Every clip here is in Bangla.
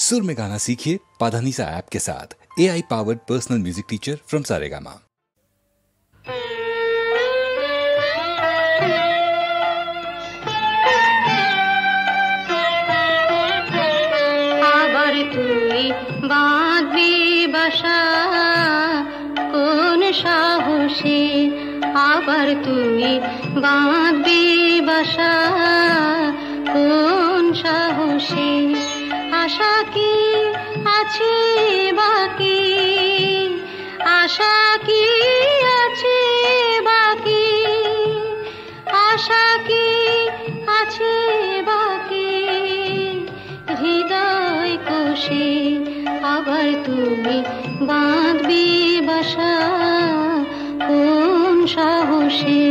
सुर में गाना सीखिए पाधानीसा ऐप के साथ। AI powered personal music teacher from Saregama. আবার তুই বাঁধবি বাসা কোন সাহসে, আবার তুই বাঁধবি বাসা কোন সাহসে। আশা কি আছে বাকি, আশা কি আছে বাকি, আশা কি আছে বাকি হৃদয় কোষে। আবার তুমি বাঁধবি বাসা কোন সাহসে।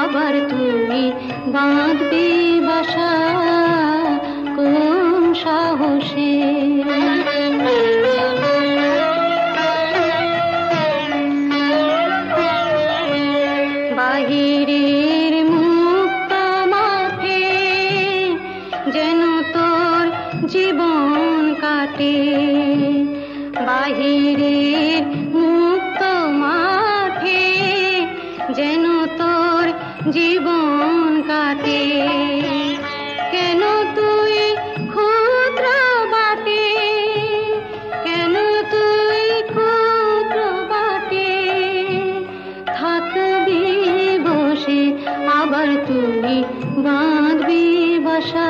আবার তুমি বাঁধবি বাসা কোন সাহসে। বাহিরের মুক্ত মাঠে যেন তোর জীবন কাটে, বাহিরের মুক্ত মাঠে যেন তোর জীবন কাটে। কেন তুই ক্ষুদ্র বাটে, কেন তুই ক্ষুদ্র বাটে থাকবি বসে। আবার তুই বাঁধবি বাসা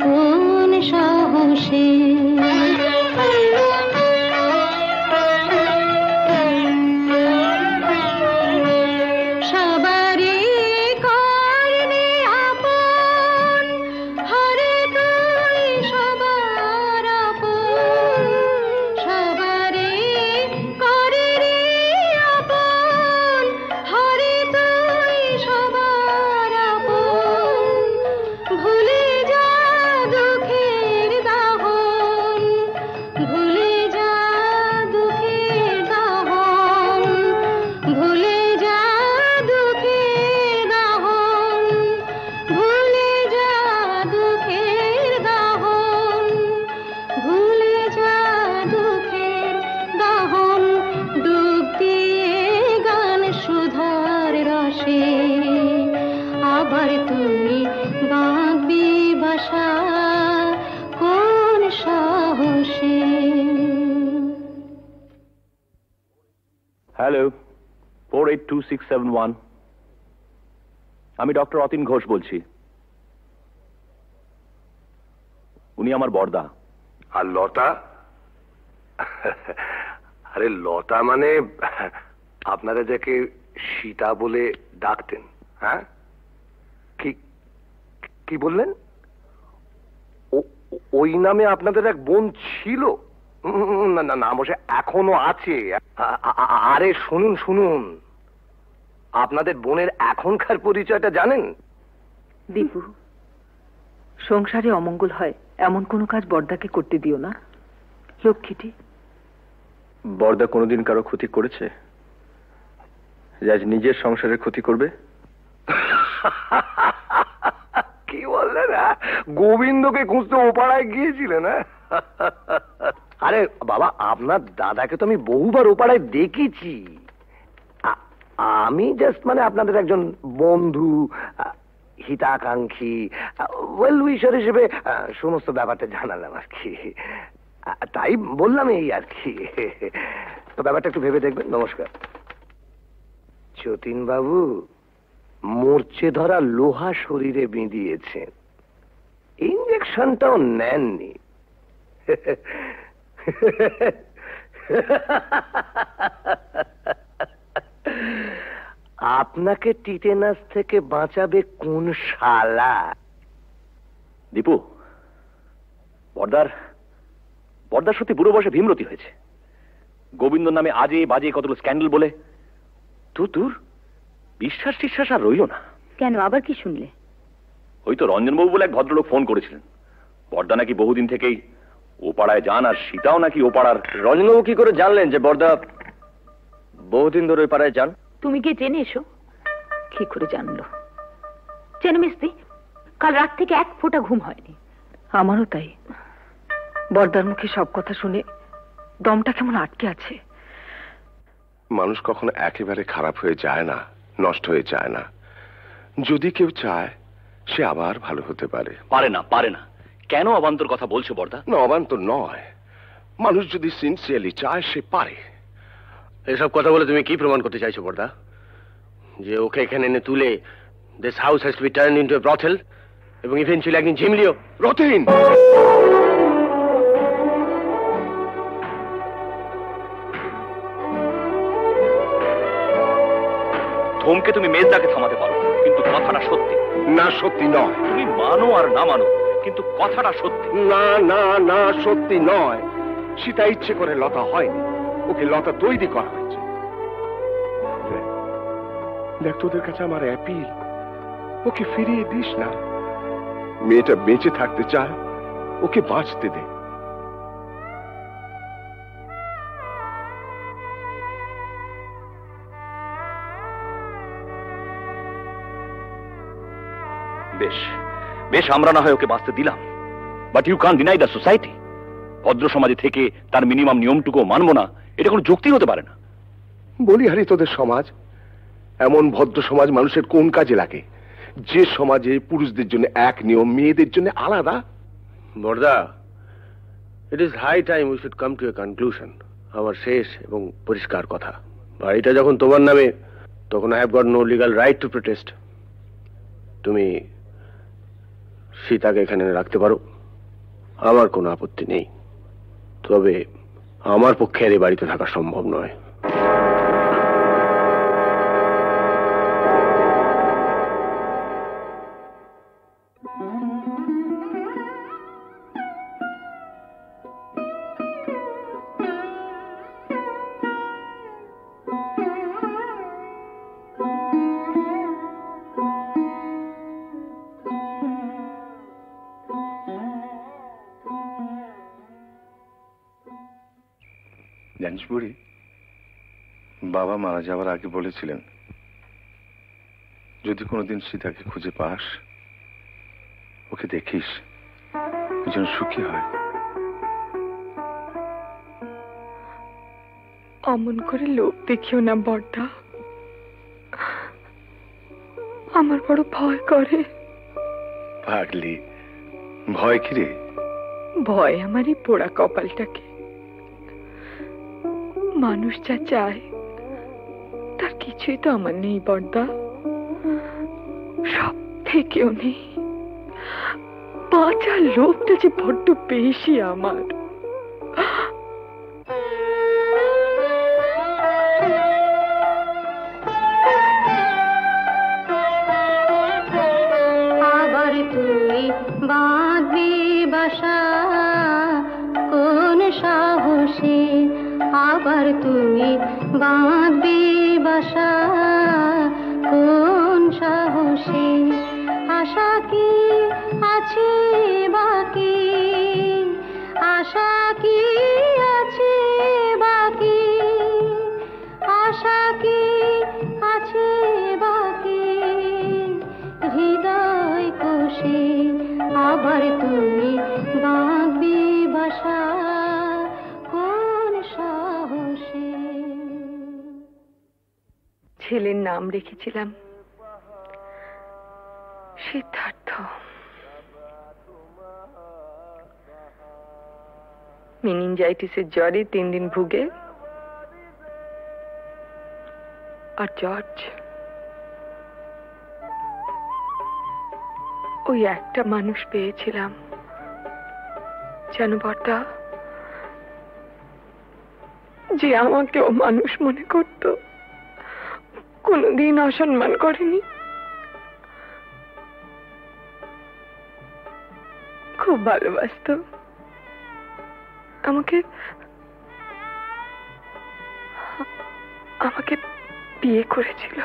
কোন সাহসে। আবার তুমি বাঁধবি বাসা কোন সাহসে। হ্যালো, 482671, আমি ডক্টর অতীন ঘোষ বলছি। উনি আমার বড়দা। আর লতা? আরে লতা মানে আপনারা যাকে সীতা বলে ডাকতেন। হ্যাঁ, কি কি বললেন? ওই নামে আপনাদের এক বোন ছিল? না না না, অবশ্য এখনো আছে। আরে শুনুন শুনুন, আপনাদের বোনের এখনকার পরিচয়টা জানেন? দীপু, সংসারে অমঙ্গল হয় এমন কোনো কাজ বড়দাকে করতে দিও না। লক্ষ্মীটি। বড়দা কোনোদিন কারো ক্ষতি করেছে যে আজ নিজের সংসারের ক্ষতি করবে? কি বললেন? গোবিন্দকে খুঁজতে ওপাড়ায় গিয়েছিলেন? আরে বাবা, আপনার দাদাকে তো আমি বহুবার ওপাড়ায় দেখেছি। আমি জাস্ট মানে আপনাদের একজন বন্ধু, হিতাকাঙ্ক্ষী, ওয়েল উইশার হিসেবে সমস্ত ব্যাপারটা জানালাম আর কি। তাই বললাম এই আর কি। তো ব্যাপারটা একটু ভেবে দেখবেন। নমস্কার। যতীন বাবু মরচে ধরা লোহা শরীরে বিঁধিয়েছেন, ইঞ্জেকশনটাও নেননি। আপনাকে টিটেনাস থেকে বাঁচাবে কোন শালা? দীপু, বর্দার সত্যি বুড়ো বয়সে ভীমরতি হয়েছে। গোবিন্দ নামে আজে বাজে কতগুলো স্ক্যান্ডেল বলে তোর বিশ্বাস টিশ্বাস আর রইল না। কেন, আবার কি শুনলে? ওই তো রঞ্জনবাবু বলে এক ভদ্রলোক ফোন করেছিলেন, বর্দা নাকি বহুদিন থেকেই ও পাড়ায় যান, আর সীতাও নাকি ও পাড়ার। রঞ্জনবাবু কি করে জানলেন যে বর্দা বহুদিন ধরে ওই পাড়ায় যান? তুমি গিয়ে জেনে এসো। কি করে জানলো? জেনে মিস্তি, কাল রাত থেকে এক ফোঁটা ঘুম হয়নি। আমারও তাই। বর্দার মুখে সব কথা শুনে দমটা কেমন আটকে আছে। মানুষ কখনো একেবারে খারাপ হয়ে যায় না, নষ্ট হয়ে যায় না। যদি কেউ চায় সে আবার ভালো হতে পারে। পারে না। কেন অবান্তর কথা বলছো বর্দা? না, অবান্তর নয়। মানুষ যদি সিনসিয়ারলি চায় সে পারে। এসব কথা বলে তুমি কি প্রমাণ করতে চাইছো বর্দা? যে ওকে এখানে এনে তুলে this house has to be turned into a brothel এবং ইভেন্চুয়ালি একদিন ঝিমলিও? রতিন, ধমকে তুমি মেজদাকে থামাতে পারো, কিন্তু কথাটা সত্যি। না, সত্যি নয়। তুমি মানো আর না মানো, কিন্তু কথাটা সত্যি। না না না, সত্যি নয়। সীতা ইচ্ছে করে লতা হয়নি, ওকে লতা তৈরি করা হয়েছে। দেখ, তোদের কাছে আমার অ্যাপিল, ওকে ফিরিয়ে দিস না। মেয়েটা বেঁচে থাকতে চায়, ওকে বাঁচতে দে। বেশ, আমরা না হয় ওকে বাঁচতে দিলাম, but you can't deny the society. ভদ্র সমাজে থেকে তার মিনিমাম নিয়মটুকু মানবো না, এটা কোনো যুক্তি হতে পারে না। বলি হারি, তোদের সমাজ, এমন ভদ্র সমাজ মানুষের কোন কাজে লাগে যে সমাজে পুরুষদের জন্য এক নিয়ম, মেয়েদের জন্য আলাদা? বর্দা, it is high time we should come to a conclusion. আমার শেষ এবং পরিষ্কার কথা, বাড়িটা যখন তোমার নামে, তখন I have got no legal right to protest. তুমি সীতাকে এখানে রাখতে পারো, আমার কোনো আপত্তি নেই। তবে আমার পক্ষে আর এই বাড়িতে থাকা সম্ভব নয়। জানিস বুড়ি, বাবা মারা যাওয়ার আগে বলেছিলেন যদি কোনোদিন সীতাকে খুঁজে পাস, ওকে দেখিস, ও যেন সুখী হয়। অমন করে লোক দেখিও না বড়দা, আমার বড় ভয় করে। পাগলি, ভয় কি রে? ভয় আমার এই পোড়া কপালটাকে। মানুষ যা চায় তার কিছুই তো আমার নেই বড়দা, সব থেকেও নেই। বাঁচার লোকটা যে বড্ড বেশি আমার। আবার তুই বাঁধবি বাসা কোন সাহসে, আবার তুই বাঁধবি বাসা কোন সাহসে, আশা কি আছে বাকি, আশা কি আছে বাকি, আশা কি আছে বাকি, হৃদয় কোষে আবার তুই বাঁধবি বাসা কোন সাহসে। ছেলের নাম রেখেছিলাম সিদ্ধার্থ। মেনিনজাইটিসের জ্বরে 3 দিন ভুগে, আর জর্জ ওই একটা মানুষ পেয়েছিলাম যেন বড়দা, যে আমাকেও মানুষ মনে করত, কোনোদিন অসম্মান করেনি। খুব ভালোবাসতো আমাকে। আমাকে বিয়ে করেছিল।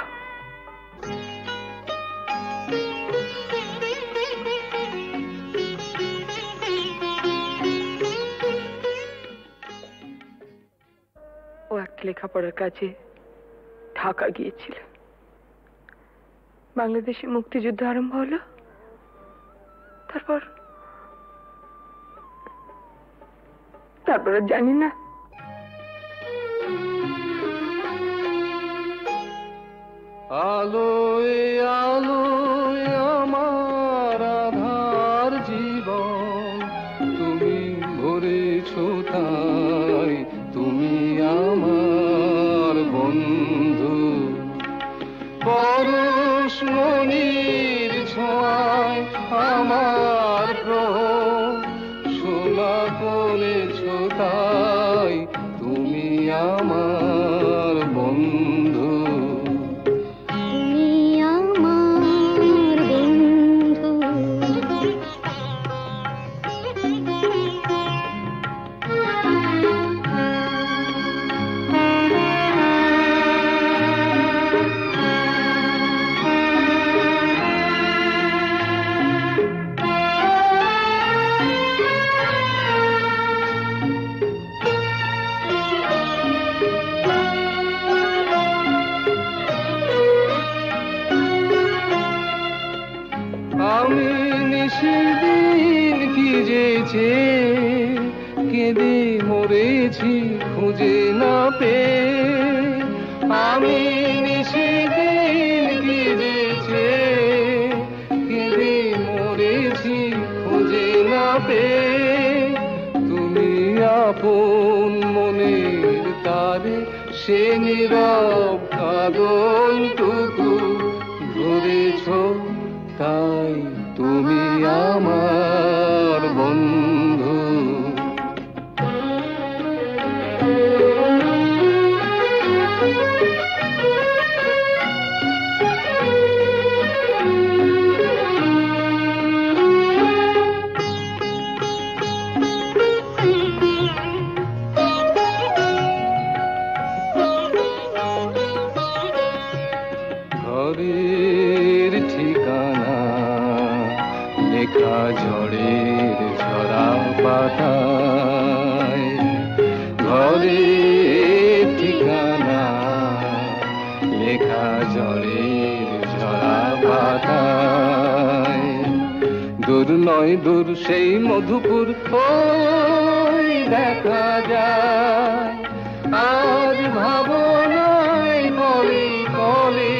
ও একটা লেখাপড়ার কাজে ঢাকা গিয়েছিল। বাংলাদেশে মুক্তিযুদ্ধ আরম্ভ হলো। তারপর জানি না। আলোয় আলোয় আমার আধার জীবন, তুমি ভরেছ তাই, তুমি আমার বন্ধু। পরশমণির ছোঁয়ায় আমার গ্রহ সোনা করেছ তাই, তুমি আমার বন্ধু। আমি নিশিদিন কি যেছে কেঁদে মরেছি খুঁজে না পেয়ে। আমি নিশিদিন কি যেছে কেঁদে মরেছি খুঁজে না পেয়ে। তুমি আপন মনের তারে সে নীরব কাঁদনটুকু ধরেছ তাই, তুমি আমার বন্ধু। ঘরের ঠিকানা লেখা ঝড়ের ঝরা পাতায়, ঘরের ঠিকানা লেখা ঝড়ের ঝরা পাতায়। দূর নয় দূর সেই মধুপুর ওই দেখা যায়। আজ ভাবনায় বলে বলে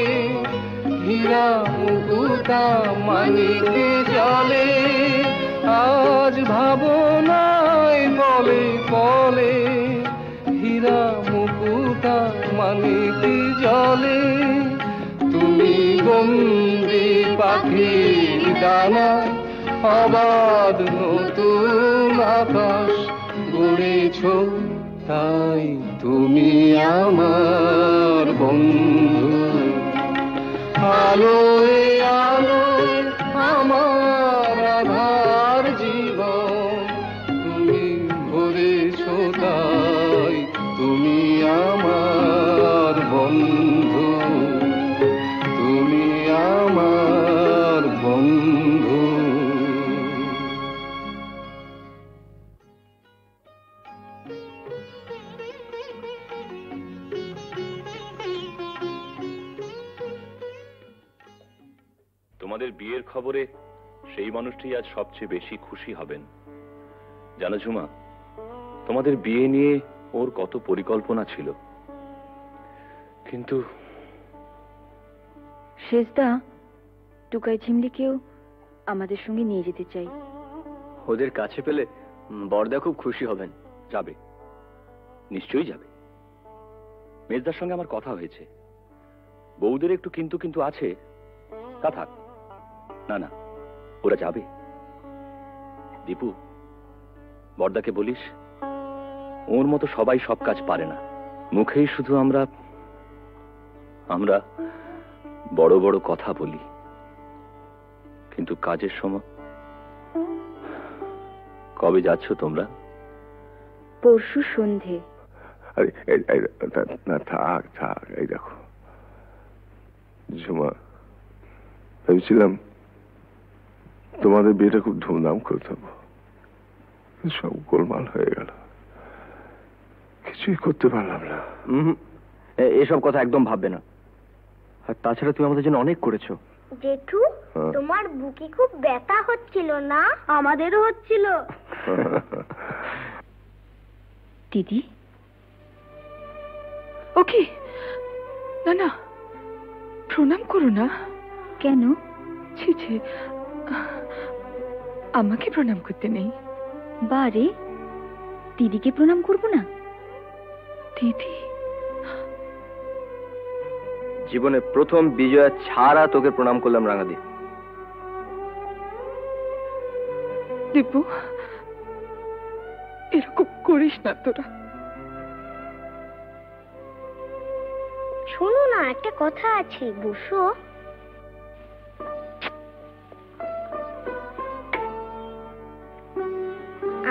হীরা মুকুতা মানিকে জলে। আজ ভাবনায় বলে বলে হীরা মুকুতা মানিকে জলে। তুমি বন্দি পাখির ডানায় অবাধ নতুন আকাশ গড়েছ তাই, তুমি আমার বন্ধু। আলোয় আলোয় আমার আধার জীবন, তুমি ভরেছ তাই, তুমি আমার বন্ধু, তুমি আমার বন্ধু। তোমাদের বিয়ের খবরে সেই মানুষটি আজ সবচেয়ে বেশি খুশি হবেন। জানো ঝুমা, তোমাদের বিয়ে নিয়ে ওর কত পরিকল্পনা ছিল, কিন্তু শেষদা টুকাই ঝিমলিকেও আমাদের সঙ্গে নিয়ে যেতে চাই। ওদের কাছে পেলে বড়দা খুব খুশি হবেন। যাবে, নিশ্চয়ই যাবে। মেজদার সঙ্গে আমার কথা হয়েছে, বউদের একটু কিন্তু কিন্তু আছে, তা থাক। না না, ওরা যাবে। দীপু, বড়দাকে বলিস ওর মতো সবাই সব কাজ পারে না, মুখেই শুধু আমরা আমরা বড় বড় কথা বলি, কিন্তু কাজের সময়। কবে যাচ্ছ তোমরা? পরশু সন্ধে। আরে না, থাক থাক। এই দেখো ঝুমা, ভেবেছিলাম তোমাদের বিয়েটা খুব ধুমধাম করতে হবে, সব গোলমাল হয়ে গেল, কিছুই করতে পারলাম না। এসব কথা একদম ভাববে না। আর তাছাড়া তুমি আমাদের জন্য অনেক করেছো। জেঠু, তোমার বুকে খুব ব্যথা হচ্ছিল না? আমাদেরও হচ্ছিল। দিদি, ওকে, না না, প্রণাম করো না। কেন? ছি ছি, আমাকে প্রণাম করতে নেই। বারে, দিদিকে প্রণাম করবো না? দিদি, জীবনে প্রথম বিজয়া ছাড়া তোকে প্রণাম করলাম রাঙাদি। দিব্যু, এরকম করিস না তোরা। শোনো না, একটা কথা আছে, বসো।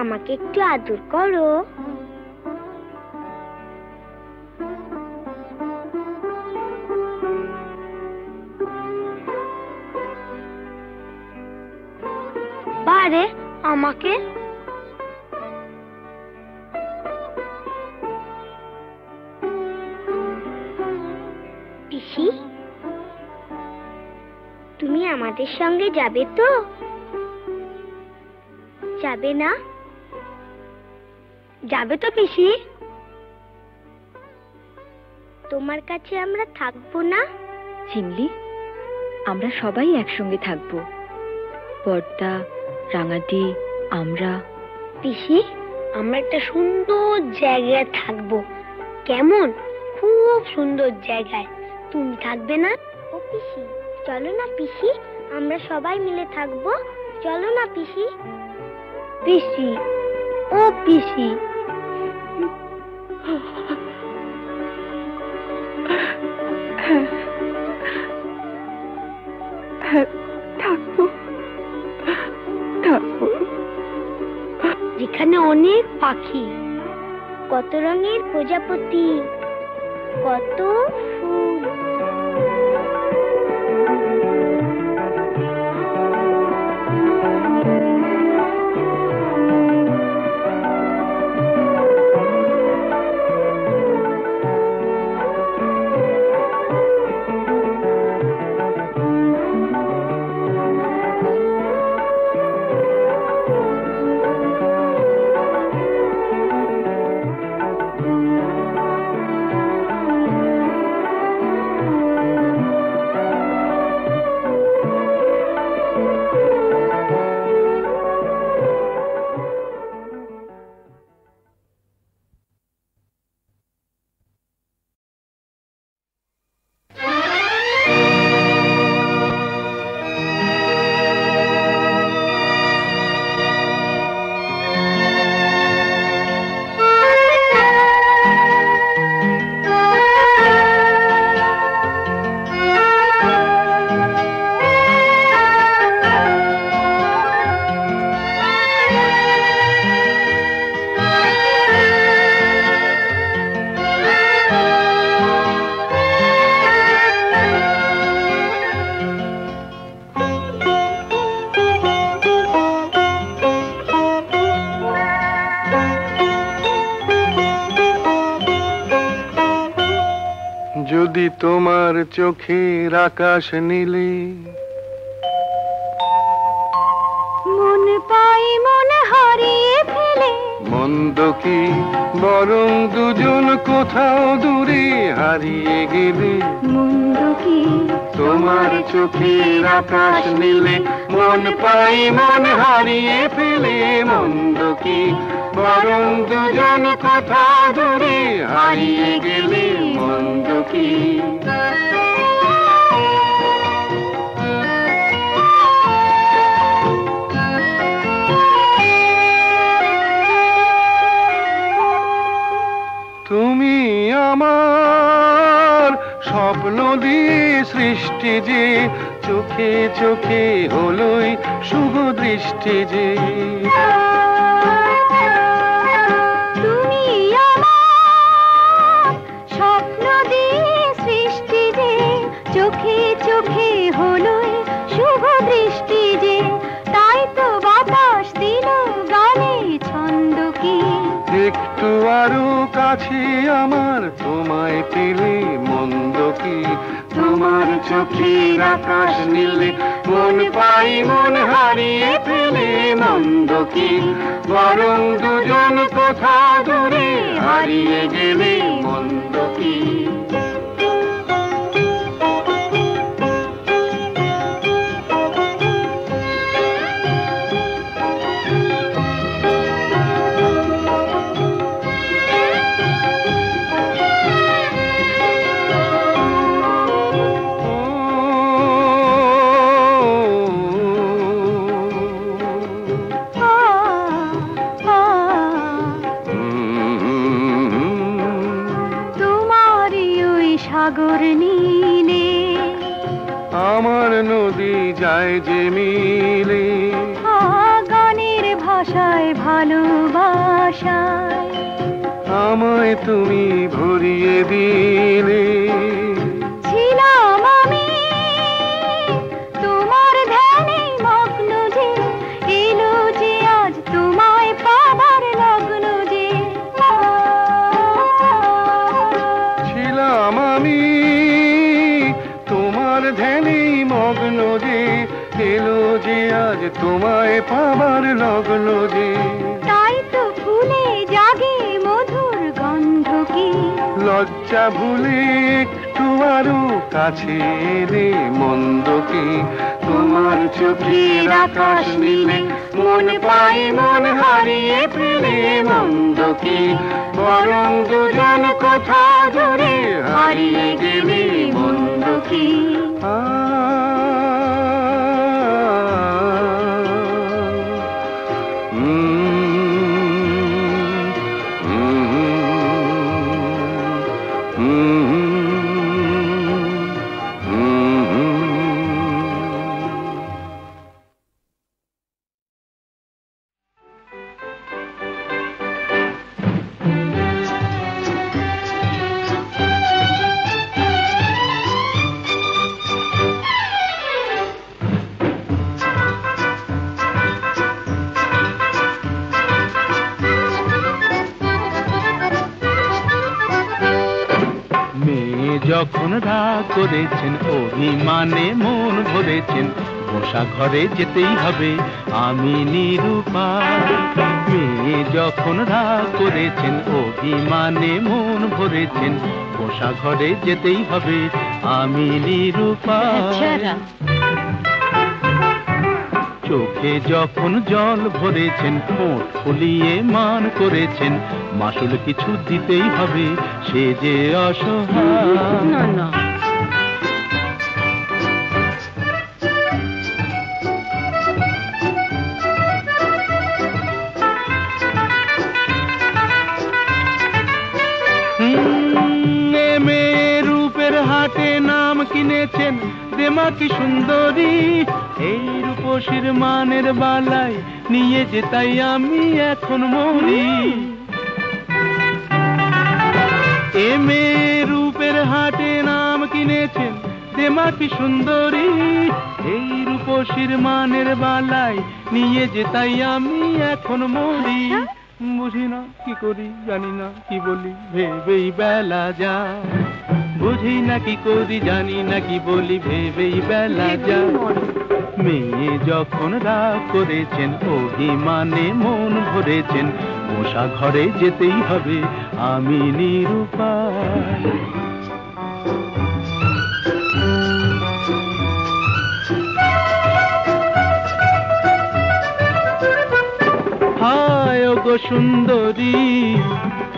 আমাকে একটু আদর করো। বারে আমাকে। পিসি, তুমি আমাদের সঙ্গে যাবে তো? যাবে না? যাবে তো পিসি? তোমার কাছে আমরা থাকবো না? ঝিমলি, আমরা সবাই একসঙ্গে থাকবো, বর্দা, রাঙাদি, আমরা। পিসি, আমরা একটা সুন্দর জায়গায় থাকবো। কেমন? খুব সুন্দর জায়গায়। তুমি থাকবে না? ও পিসি, চলো না পিসি, আমরা সবাই মিলে থাকবো। চলো না পিসি। পিসি, ও পিসি। থাকবো থাকবো। যেখানে অনেক পাখি, কত রঙের প্রজাপতি, কত ফুল। যদি তোমার চোখের আকাশ নীলে মন পাই মন হারিয়ে ফেলে, মন্দ কি বরং দুজন কোথাও দূরে হারিয়ে গেলে। মন্দ কি তোমার চোখের আকাশ নীলে মন পাই মন হারিয়ে ফেলে। মন্দ কি বরং দুজন কোথাও দূরে হারিয়ে গেলে। মন্দ কি তুমি আমার স্বপ্ন নদী সৃষ্টি যে, চোখে চোখে হলোই শুভ দৃষ্টি যে। তুমি আমার স্বপ্ন দিয়ে সৃষ্টি যে, চোখে চোখে হলোই শুভ দৃষ্টি যে। তাই তো বাতাস দিল গানে ছন্দ কি। একটু আরো কাছে আমার তোমায় পেলে মন্দ কি। তোমার চোখের আকাশ নীলে মন পাই মন হারিয়ে ফেলে মন্দ কি। বরং দুজন কোথা দূরে হারিয়ে গেলে মন্দ কি। সাগর নীলে আমার নদী যায় যে মিলে। গানের ভাষায় ভালোবাসায় আমায় তুমি ভরিয়ে দিলে। ছিলাম আমি তোমার ধ্যানে মগ্ন যে, এলো যে আজ তোমায় পাবার লগ্ন যে। ছিলাম আমি তোমার ধ্যানে মগ্ন যে, এলো যে আজ তোমায় পাবার লগ্ন যে। তাই তো ফুলে জাগে মধুর গন্ধ কি। লজ্জা ভুলে একটু আরো কাছে এলে মন্দ কি। তোমার চোখের আকাশ নীলে মন পাই মন হারিয়ে ফেলে মন্দ কি। বরং দুজন কোথা দূরে হারিয়ে গেলে মন্দ কি। যখন রাগ করেছেন অভিমানে মন ভরেছেন, বসা ঘরে যেতেই হবে আমি নিরুপায়। মেয়ে যখন রাগ করেছেন অভিমানে মন ভরেছেন, বসা ঘরে যেতেই হবে আমি নিরুপায়। চোখে যখন জল ভরেছেন ঠোঁট ফুলিয়ে মান করেছেন, মাসুল কিছু দিতেই হবে সে যে অসহায়। না না মেয়ের রূপের হাটে নাম কিনেছেন দেমাকি সুন্দরী, এই রূপসীর মানের বালাই নিয়ে যে তাই আমি এখন মরি। এ মেয়ের রূপের হাটে নাম কিনেছেন দেমাকি সুন্দরী, এই রূপসীর মানের বালাই নিয়ে যে তাই আমি এখন মরি। বুঝি না কি করি জানি না কি বলি ভেবেই বেলা যায়, বুঝি না কি করি জানি না কি বলি ভেবেই বেলা যায়। মেয়ে যখন রাগ করেছেন অভিমানে মন ভরেছেন, বসা ঘরে যেতেই হবে আমি নিরুপায়। হায় ওগো সুন্দরী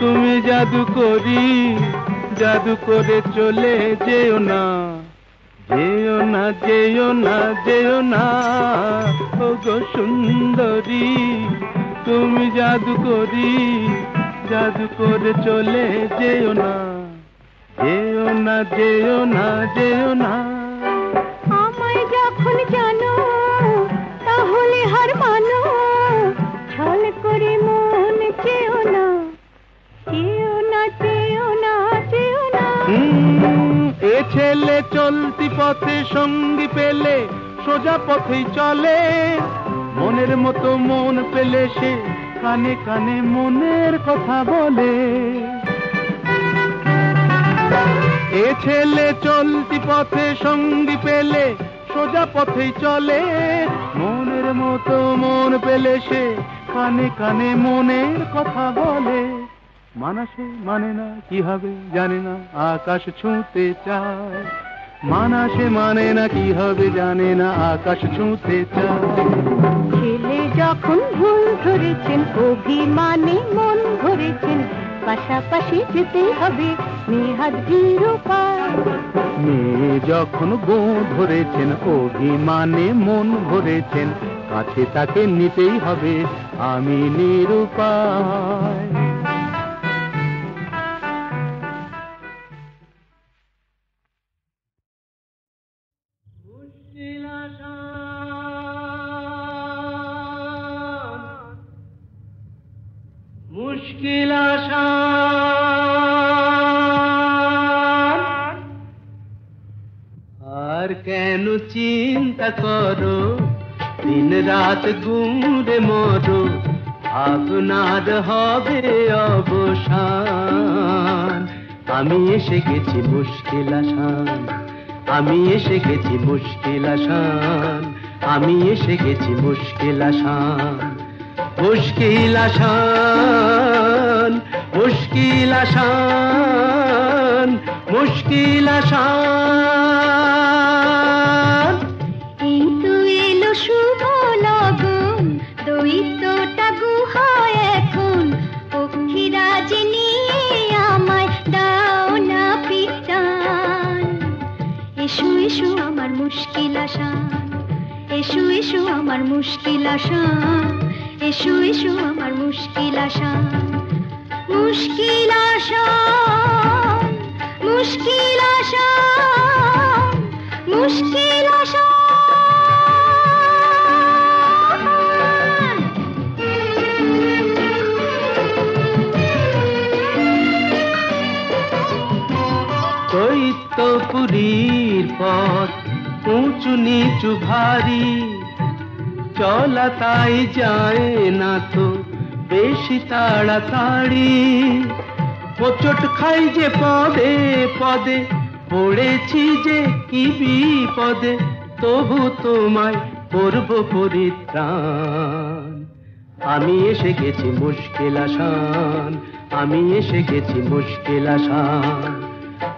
তুমি জাদু করি, জাদু করে চলে যেও না, যেও না যেও না যেও না। ওগো সুন্দরী তুমি জাদু করি, জাদু করে চলে যেও না, যেও না যেও না যেও না। আমায় যখন জানো তাহলে হার মানো, ছল করে মন চেও না, চেও না চেও না চেও না। এ ছেলে চলতি পথে সঙ্গী পেলে সোজা পথেই চলে, মনের মতো মন পেলে সে কানে কানে মনের কথা বলে। এ ছেলে চলতি পথে সঙ্গী পেলে সোজা পথেই চলে, মনের মতো মন পেলে সে কানে কানে মনের কথা বলে। মানা সে মানে না, কি হবে জানে না, আকাশ ছুঁতে চায়। মানা সে মানে না, কি হবে জানে না, আকাশ ছুঁতে চায়। ছেলে যখন ভুল ধরেছেন, অভিমানে মন ধরেছেন, পাশাপাশি যেতেই হবে নেহাত বিরূপায়। মেয়ে যখন বউ ধরেছেন, অভিমানে মন ভরেছেন, কাছে তাকে নিতেই হবে আমি নিরুপায়। মুশকিল আসান, আর কেন চিন্তা করো, দিন রাত গুমরে মরো, আপনার হবে অবসান। আমি এসে গেছি মুশকিল আসান, আমি এসে গেছি মুশকিল আসান, আমি এসে গেছি মুশকিল আসান। মুশকিল আসান, মুশকিল আসান, মুশকিল আসান। এই তো এলো শুভ লগন, দৈত্যটা গুহায় এখন, পক্ষীরাজ নিয়ে আমায় দাও না পিটান। এসো এসো আমার মুশকিল আসান, এসো এসো আমার মুশকিল আসান, এসো এসো আমার মুশকিল আসান। মুশকিল আসান, মুশকিল আসান, মুশকিল আসান। দৈত্যপুরীর পথ উঁচু নিচু ভারী, চলা তাই যায় না তো বেশি তাড়াতাড়ি। হোঁচট খাই যে পদে পদে, পড়েছি যে কি বিপদে, তবু তোমায় করব পরিত্রাণ। আমি এসে গেছি মুশকিল আসান, আমি এসে গেছি মুশকিল আসান।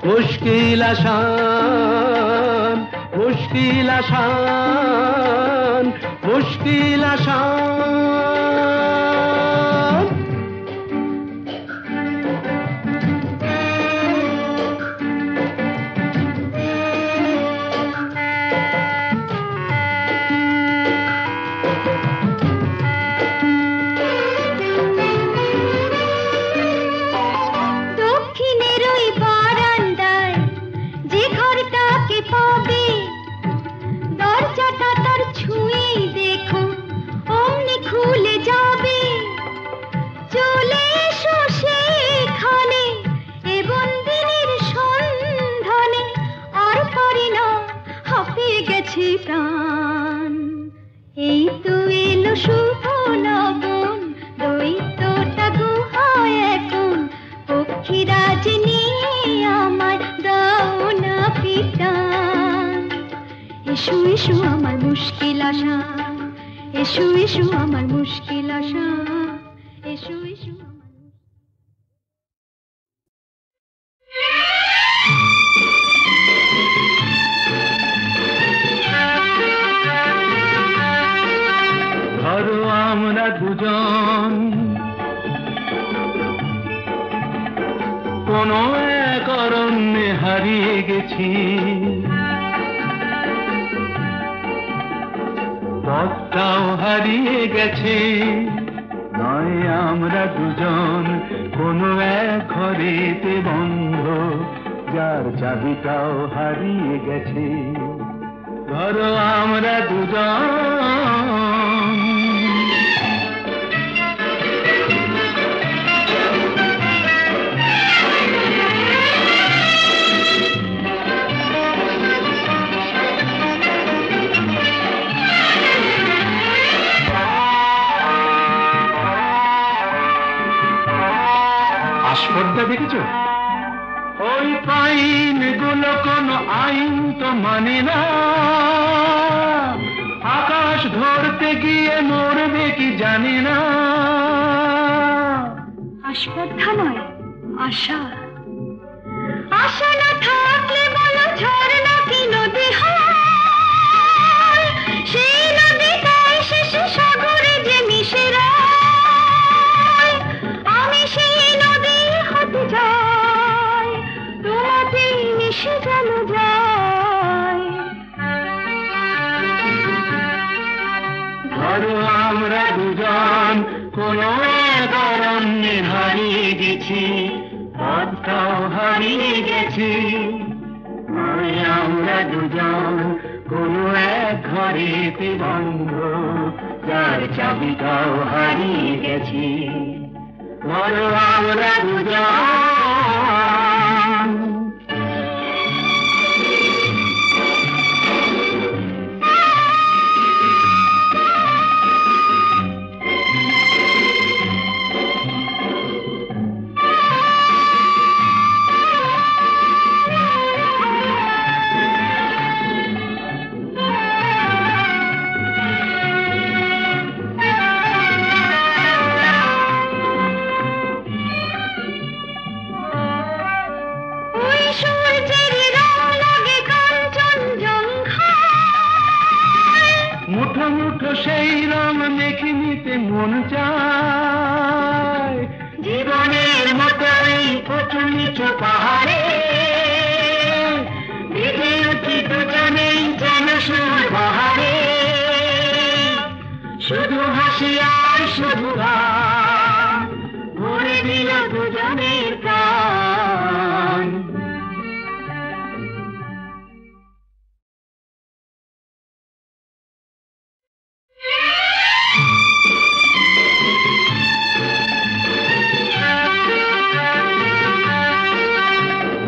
মুশকিল আসান, মুশকিল আসান, মুশকিল আসান। দক্ষিণের ওই বারান্দায় যে ঘরটাকে পাবে, দরজাটা তার ছুঁয়েই দেখো অমনি খুলে যাবে। চলে এসো সেখানে এ বন্দিনীর সন্ধানে, আর পারি না হাঁপিয়ে গেছে প্রাণ। এই তো এলো শুভ লগন, দৈত্যটা গুহায় এখন, পক্ষীরাজ নিয়ে আমায় দাও না পিটান। এসো এসো আমার মুশকিল আসান, এসো এসো আমার মুশকিল আসান, এসো এসো আমার। ধরো আমরা দুজন কোন এক অরণ্যে হারিয়ে গেছি, পথটাও হারিয়ে গেছে। নয় আমরা দুজন কোন এক ঘরেতে বন্ধ, যার চাবিটাও হারিয়ে গেছে। ধরো আমরা দুজন আস্পর্ধা দেখেছো? ওই পাইন গুলো কোনো আইন তো মানে না, আকাশ ধরতে গিয়ে মরবে কি জানি না। আস্পর্ধা নয়, আশা। আশা না থাকলে বলো ঝর্ণা কি নদী হয়? সেই নদীটাই শেষে সাগরে যে মিশে রয়। আমি সেই নদী হতে যাই, তোমাতেই মিশে যেন যাই। ধরো আমরা দুজন কোনো এক অরণ্যে হারিয়ে গেছি, পথটাও হারিয়ে গেছি। আমরা দুজন কোনো এক ঘরেতে বন্ধ, যার চাবিটাও হারিয়ে গেছি। ধরো আমরা দুজন মুঠো মুঠো সেই রং মেখে নিতে মন চায়। জীবনের মতো এই উঁচু নিচু পাহাড়ে বেঁধে উঠি দুজনেই যেন সুর বাহারে। শুধু হাসি আর শুধু গান ভরে দিল দুজনের প্রাণ।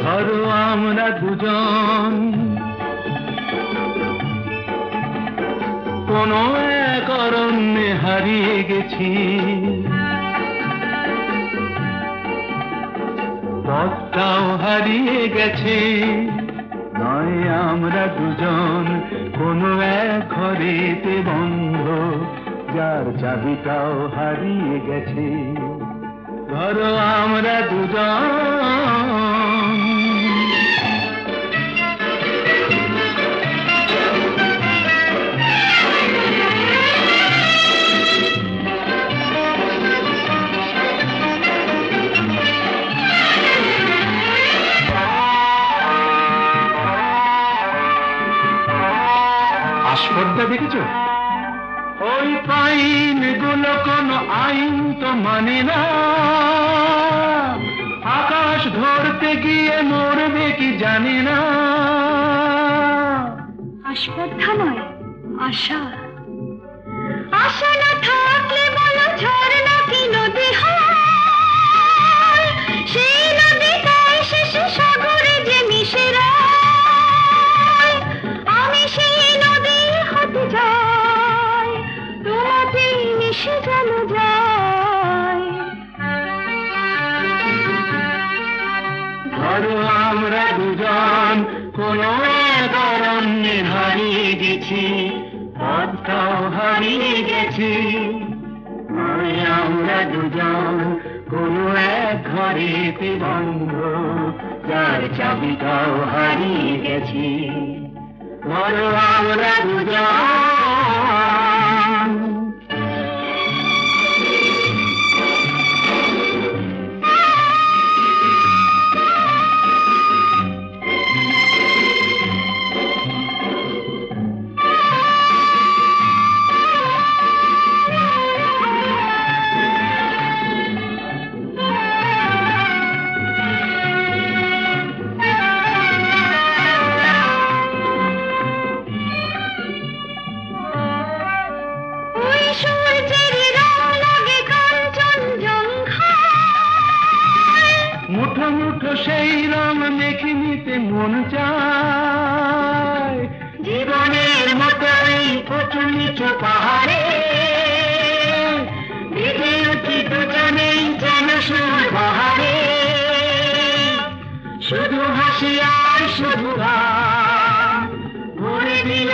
ধরো আমরা দুজন কোনো এক অরণ্যে হারিয়ে গেছি, পথটাও হারিয়ে গেছে। নয় আমরা দুজন কোনো এক ঘরেতে বন্ধ, যার চাবিটাও হারিয়ে গেছে। ধরো আমরা দুজন আস্পর্ধা দেখেছো? ওই পাইন গুলো কোনো আইন তো মানে না, আকাশ ধরতে গিয়ে মরবে কি জানি না। আস্পর্ধা নয়, আশা। আশা না থাকলে বলো ঝর্ণা কি নদী হয়? সেই নদীটাই শেষে সাগরে যে মিশে রয়। আমি সেই নদী হতে যাই, তোমাতেই মিশে যেন যাই। ধরো আমরা দুজন কোনো এক অরণ্যে হারিয়ে গেছি, পথটাও হারিয়ে গেছি। আমরা দুজন কোনো এক ঘরেতে বন্ধ, যার চাবিটাও হারিয়ে গেছি। ধরো আমরা দুজন মুঠো মুঠো সেই রং মেখে নিতে মন চায় জীবনের মতো এই উঁচু নিচু পাহাড়ে বেঁধে উঠি দুজনেই যেন সুর বাহারে শুধু হাসি আর শুধু গান ভরে দিল